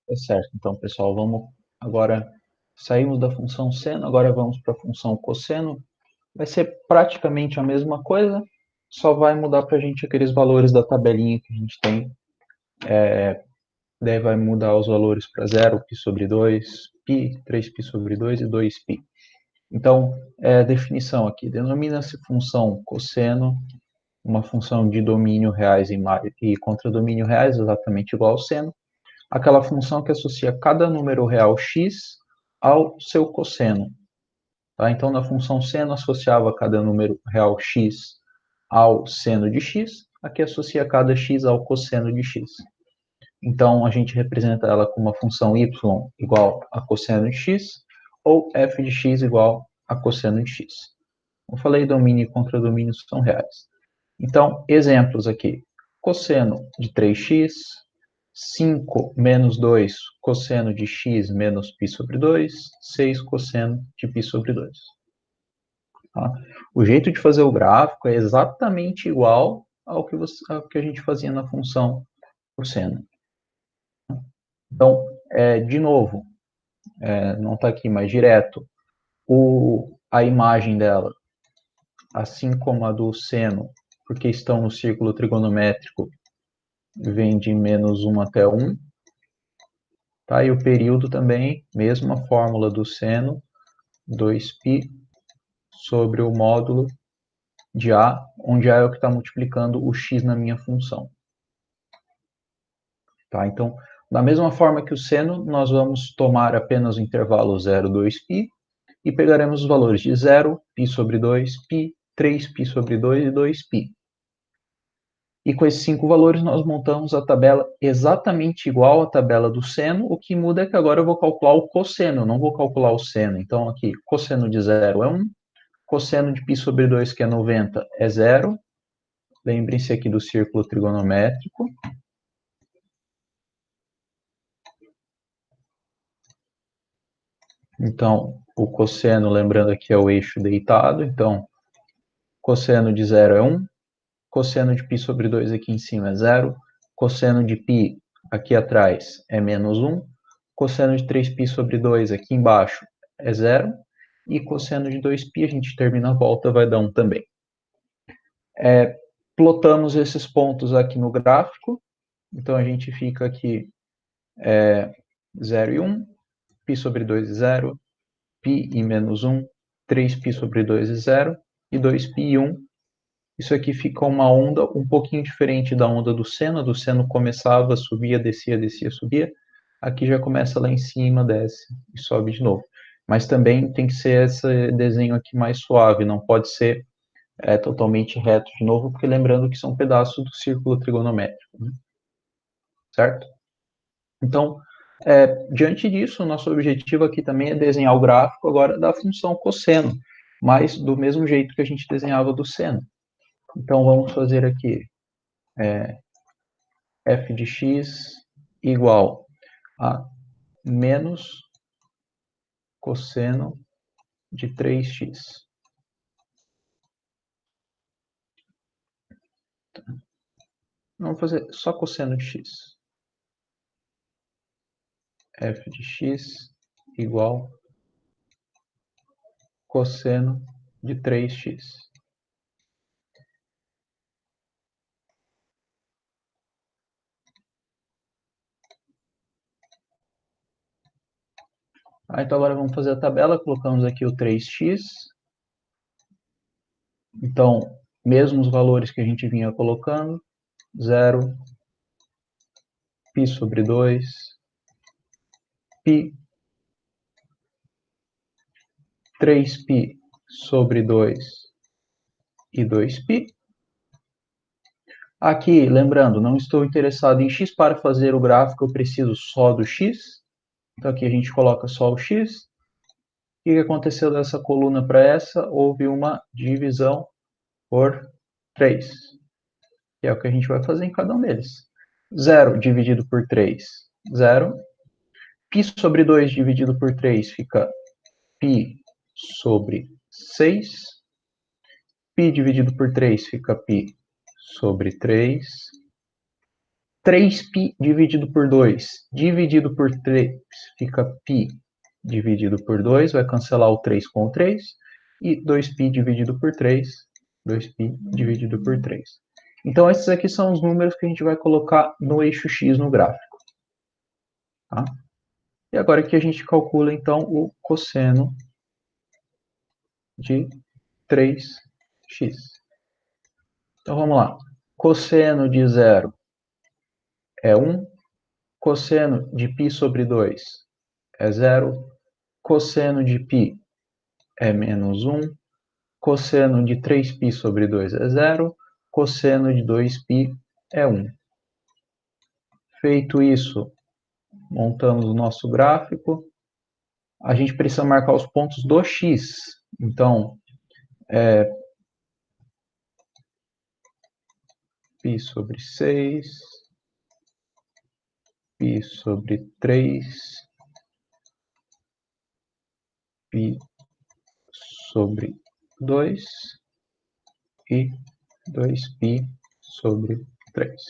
Tá certo. Então, pessoal, vamos agora, saímos da função seno, agora vamos para a função cosseno. Vai ser praticamente a mesma coisa, só vai mudar para a gente aqueles valores da tabelinha que a gente tem. Daí vai mudar os valores para 0, π sobre 2, π, 3π sobre 2 e 2π. Então, definição aqui, denomina-se função cosseno uma função de domínio reais e contradomínio reais, exatamente igual ao seno, aquela função que associa cada número real x ao seu cosseno. Tá? Então, na função seno, associava cada número real x ao seno de x, aqui associa cada x ao cosseno de x. Então, a gente representa ela com uma função y igual a cosseno de x, ou f de x igual a cosseno de x. Como eu falei, domínio e contradomínio são reais. Então, exemplos aqui. Cosseno de 3x, 5 menos 2 cosseno de x menos π sobre 2, 6 cosseno de π sobre 2. Tá? O jeito de fazer o gráfico é exatamente igual ao que a gente fazia na função cosseno. Então, de novo, não está aqui, mas direto, a imagem dela, assim como a do seno, porque estão no círculo trigonométrico, vem de -1 até 1. Tá? E o período também, mesma fórmula do seno, 2π sobre o módulo de A, onde A é o que está multiplicando o x na minha função. Tá? Então, da mesma forma que o seno, nós vamos tomar apenas o intervalo 0, 2π, e pegaremos os valores de 0, π sobre 2, π, 3π sobre 2 e 2π. E com esses 5 valores, nós montamos a tabela exatamente igual à tabela do seno. O que muda é que agora eu vou calcular o cosseno, eu não vou calcular o seno. Então, aqui, cosseno de 0 é 1, cosseno de π sobre 2, que é 90, é 0. Lembrem-se aqui do círculo trigonométrico. Então, o cosseno, lembrando aqui, é o eixo deitado. Então, cosseno de 0 é 1, cosseno de π sobre 2 aqui em cima é 0, cosseno de π aqui atrás é -1, cosseno de 3π sobre 2 aqui embaixo é 0, e cosseno de 2π, a gente termina a volta, vai dar 1 também. Plotamos esses pontos aqui no gráfico, então a gente fica aqui 0 e 1, π sobre 2 é 0, π e -1, 3π sobre 2 é 0, e 2π e 1. Isso aqui fica uma onda um pouquinho diferente da onda do seno. Do seno começava, subia, descia, descia, subia. Aqui já começa lá em cima, desce e sobe de novo. Mas também tem que ser esse desenho aqui mais suave, não pode ser totalmente reto de novo, porque lembrando que são pedaços do círculo trigonométrico, né? Certo? Então, diante disso, o nosso objetivo aqui também é desenhar o gráfico agora da função cosseno, mas do mesmo jeito que a gente desenhava do seno. Então, vamos fazer aqui f de x igual a menos cosseno de 3x. Vamos fazer só cosseno de x. F de x igual cosseno de 3x. Então agora vamos fazer a tabela, colocamos aqui o 3x. Então, mesmos valores que a gente vinha colocando, 0, π sobre 2, π, 3π sobre 2 e 2π. Aqui, lembrando, não estou interessado em x. Para fazer o gráfico, eu preciso só do x. Então, aqui a gente coloca só o x. O que aconteceu dessa coluna para essa? Houve uma divisão por 3, que é o que a gente vai fazer em cada um deles. 0 dividido por 3, 0. π sobre 2 dividido por 3 fica π sobre 6. π dividido por 3 fica π sobre 3. 3π dividido por 2, dividido por 3, fica π dividido por 2, vai cancelar o 3 com o 3, e 2π dividido por 3, 2π dividido por 3. Então, esses aqui são os números que a gente vai colocar no eixo x no gráfico. Tá? E agora aqui a gente calcula, então, o cosseno de 3x. Então, vamos lá. Cosseno de 0 é 1. Cosseno de π sobre 2 é 0. Cosseno de π é menos 1. Cosseno de 3π sobre 2 é 0. Cosseno de 2π é 1. Feito isso, montamos o nosso gráfico. A gente precisa marcar os pontos do x. Então, π sobre 6, π sobre 3, π sobre 2 e 2π sobre 3.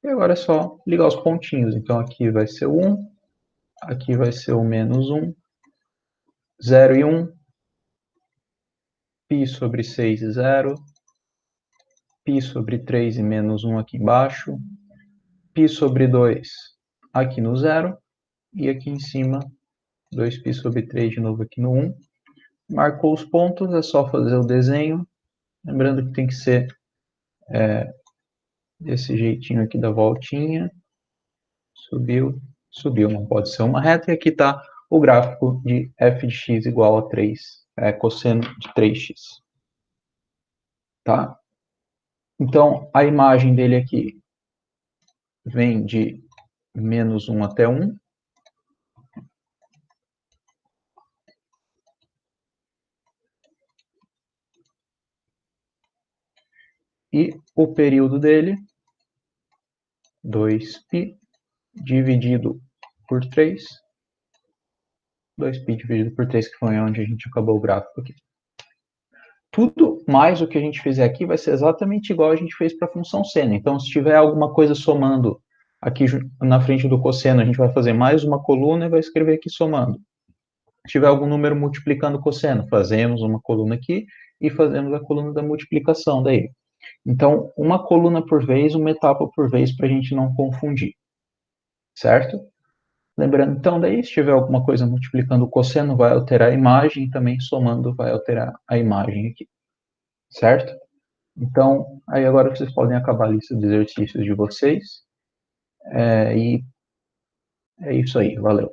E agora é só ligar os pontinhos. Então, aqui vai ser o 1, aqui vai ser o menos 1, 0 e 1, π sobre 6 e 0, π sobre 3 e menos 1 aqui embaixo, π sobre 2 aqui no 0, e aqui em cima, 2π sobre 3 de novo aqui no 1. Marcou os pontos, é só fazer o desenho. Lembrando que tem que ser desse jeitinho aqui da voltinha. Subiu, subiu, não pode ser uma reta. E aqui está o gráfico de f de x igual a 3, cosseno de 3x. Tá? Então, a imagem dele aqui vem de menos 1 até 1. E o período dele, 2π dividido por 3. 2π dividido por 3, que foi onde a gente acabou o gráfico aqui. Tudo mais o que a gente fizer aqui vai ser exatamente igual a gente fez para a função seno. Então, se tiver alguma coisa somando aqui na frente do cosseno, a gente vai fazer mais uma coluna e vai escrever aqui somando. Se tiver algum número multiplicando o cosseno, fazemos uma coluna aqui e fazemos a coluna da multiplicação daí. Então, uma coluna por vez, uma etapa por vez, para a gente não confundir. Certo? Lembrando, então, daí, se tiver alguma coisa multiplicando o cosseno, vai alterar a imagem, e também somando vai alterar a imagem aqui. Certo? Então, aí agora vocês podem acabar a lista de exercícios de vocês. E é isso aí, valeu.